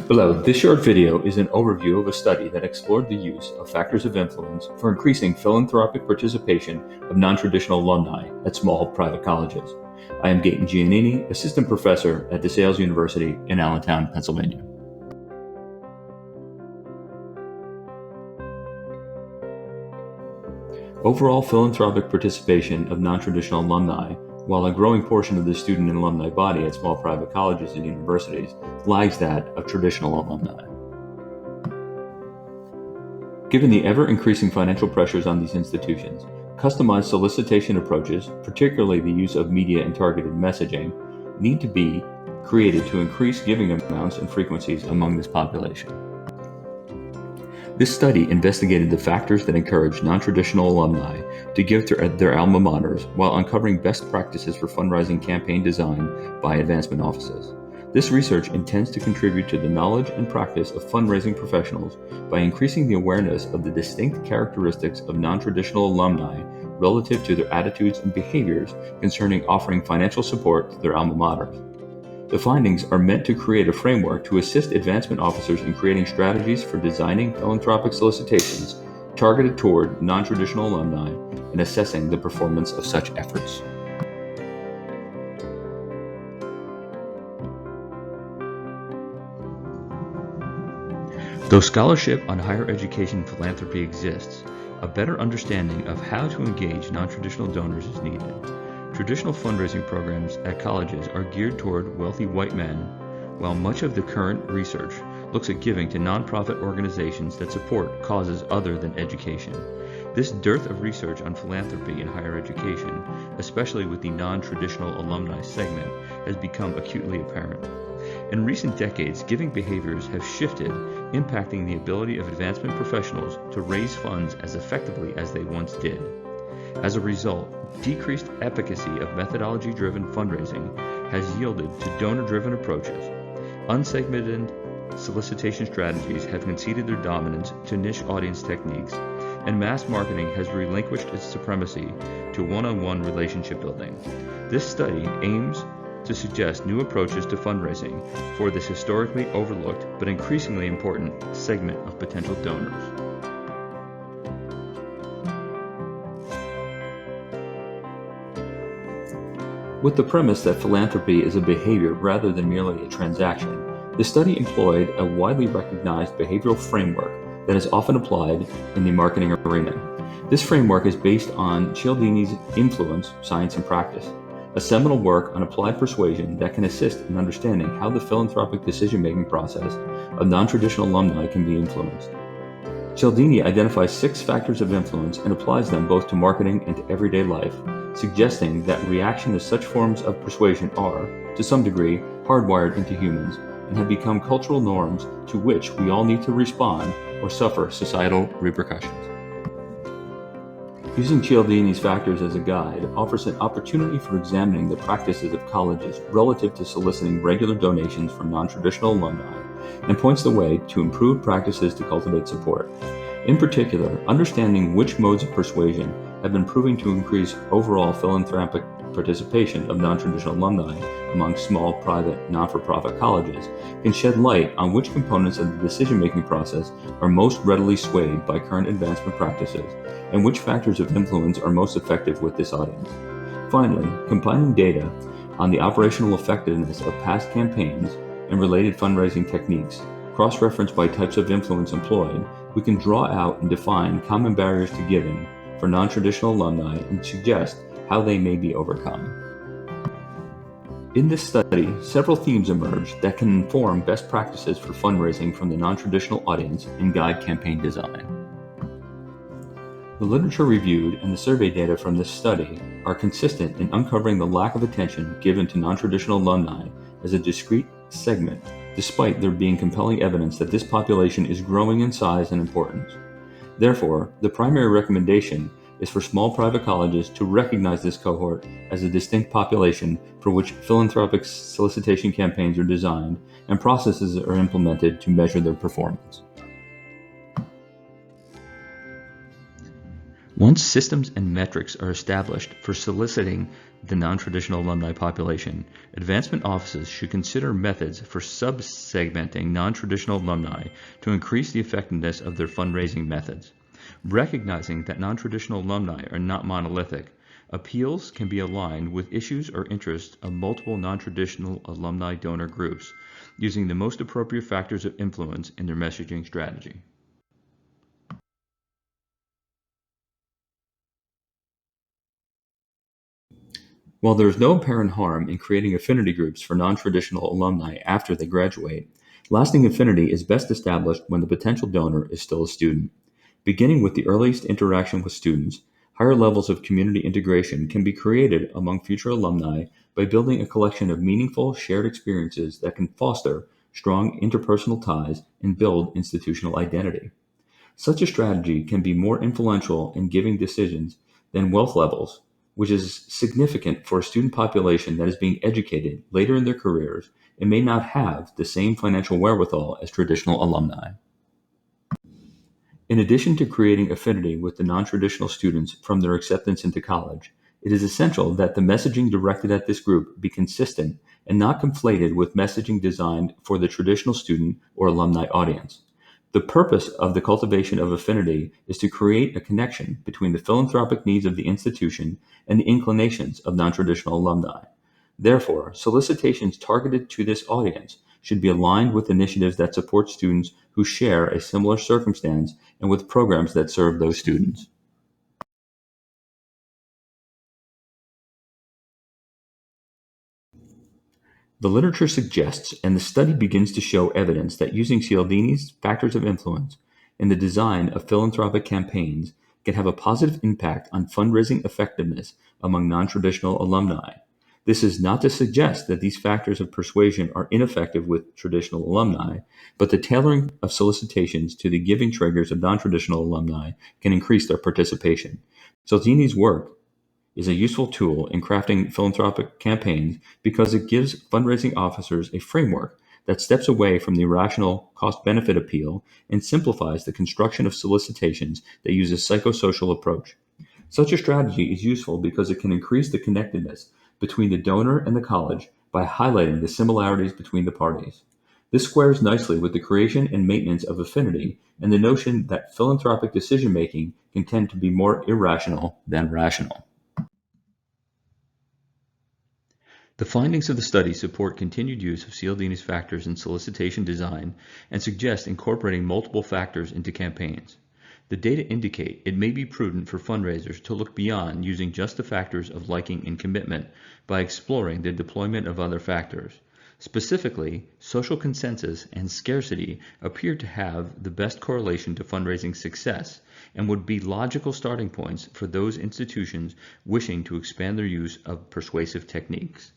Below, this short video is an overview of a study that explored the use of factors of influence for increasing philanthropic participation of non-traditional alumni at small private colleges. I am Gaten Giannini, Assistant Professor at DeSales University in Allentown, Pennsylvania. Overall philanthropic participation of non-traditional alumni, while a growing portion of the student and alumni body at small private colleges and universities, lags that of traditional alumni. Given the ever-increasing financial pressures on these institutions, customized solicitation approaches, particularly the use of media and targeted messaging, need to be created to increase giving amounts and frequencies among this population. This study investigated the factors that encourage non-traditional alumni to give to their alma maters while uncovering best practices for fundraising campaign design by advancement offices. This research intends to contribute to the knowledge and practice of fundraising professionals by increasing the awareness of the distinct characteristics of non-traditional alumni relative to their attitudes and behaviors concerning offering financial support to their alma maters. The findings are meant to create a framework to assist advancement officers in creating strategies for designing philanthropic solicitations targeted toward non-traditional alumni and assessing the performance of such efforts. Though scholarship on higher education philanthropy exists, a better understanding of how to engage non-traditional donors is needed. Traditional fundraising programs at colleges are geared toward wealthy white men, while much of the current research looks at giving to nonprofit organizations that support causes other than education. This dearth of research on philanthropy in higher education, especially with the non-traditional alumni segment, has become acutely apparent. In recent decades, giving behaviors have shifted, impacting the ability of advancement professionals to raise funds as effectively as they once did. As a result, decreased efficacy of methodology-driven fundraising has yielded to donor-driven approaches. Unsegmented solicitation strategies have conceded their dominance to niche audience techniques, and mass marketing has relinquished its supremacy to one-on-one relationship building. This study aims to suggest new approaches to fundraising for this historically overlooked but increasingly important segment of potential donors. With the premise that philanthropy is a behavior rather than merely a transaction, the study employed a widely recognized behavioral framework that is often applied in the marketing arena. This framework is based on Cialdini's Influence, Science and Practice, a seminal work on applied persuasion that can assist in understanding how the philanthropic decision-making process of non-traditional alumni can be influenced. Cialdini identifies 6 factors of influence and applies them both to marketing and to everyday life, suggesting that reaction to such forms of persuasion are, to some degree, hardwired into humans and have become cultural norms to which we all need to respond or suffer societal repercussions. Using Cialdini's factors as a guide offers an opportunity for examining the practices of colleges relative to soliciting regular donations from non-traditional alumni and points the way to improved practices to cultivate support. In particular, understanding which modes of persuasion have been proving to increase overall philanthropic participation of non-traditional alumni among small, private, not-for-profit colleges can shed light on which components of the decision-making process are most readily swayed by current advancement practices and which factors of influence are most effective with this audience. Finally, combining data on the operational effectiveness of past campaigns and related fundraising techniques, cross-referenced by types of influence employed, we can draw out and define common barriers to giving for non-traditional alumni and suggest how they may be overcome. In this study, several themes emerge that can inform best practices for fundraising from the non-traditional audience and guide campaign design. The literature reviewed and the survey data from this study are consistent in uncovering the lack of attention given to non-traditional alumni as a discrete segment, despite there being compelling evidence that this population is growing in size and importance. Therefore, the primary recommendation is for small private colleges to recognize this cohort as a distinct population for which philanthropic solicitation campaigns are designed and processes are implemented to measure their performance. Once systems and metrics are established for soliciting the non-traditional alumni population, advancement offices should consider methods for sub-segmenting non-traditional alumni to increase the effectiveness of their fundraising methods. Recognizing that non-traditional alumni are not monolithic, appeals can be aligned with issues or interests of multiple non-traditional alumni donor groups, using the most appropriate factors of influence in their messaging strategy. While there is no apparent harm in creating affinity groups for non-traditional alumni after they graduate, lasting affinity is best established when the potential donor is still a student. Beginning with the earliest interaction with students, higher levels of community integration can be created among future alumni by building a collection of meaningful shared experiences that can foster strong interpersonal ties and build institutional identity. Such a strategy can be more influential in giving decisions than wealth levels, which is significant for a student population that is being educated later in their careers and may not have the same financial wherewithal as traditional alumni. In addition to creating affinity with the non-traditional students from their acceptance into college, it is essential that the messaging directed at this group be consistent and not conflated with messaging designed for the traditional student or alumni audience. The purpose of the cultivation of affinity is to create a connection between the philanthropic needs of the institution and the inclinations of non-traditional alumni. Therefore, solicitations targeted to this audience should be aligned with initiatives that support students who share a similar circumstance and with programs that serve those students. The literature suggests, and the study begins to show evidence, that using Cialdini's factors of influence in the design of philanthropic campaigns can have a positive impact on fundraising effectiveness among non-traditional alumni. This is not to suggest that these factors of persuasion are ineffective with traditional alumni, but the tailoring of solicitations to the giving triggers of non-traditional alumni can increase their participation. Cialdini's work is a useful tool in crafting philanthropic campaigns because it gives fundraising officers a framework that steps away from the rational cost-benefit appeal and simplifies the construction of solicitations that use a psychosocial approach. Such a strategy is useful because it can increase the connectedness between the donor and the college by highlighting the similarities between the parties. This squares nicely with the creation and maintenance of affinity and the notion that philanthropic decision-making can tend to be more irrational than rational. The findings of the study support continued use of Cialdini's factors in solicitation design and suggest incorporating multiple factors into campaigns. The data indicate it may be prudent for fundraisers to look beyond using just the factors of liking and commitment by exploring the deployment of other factors. Specifically, social consensus and scarcity appear to have the best correlation to fundraising success and would be logical starting points for those institutions wishing to expand their use of persuasive techniques.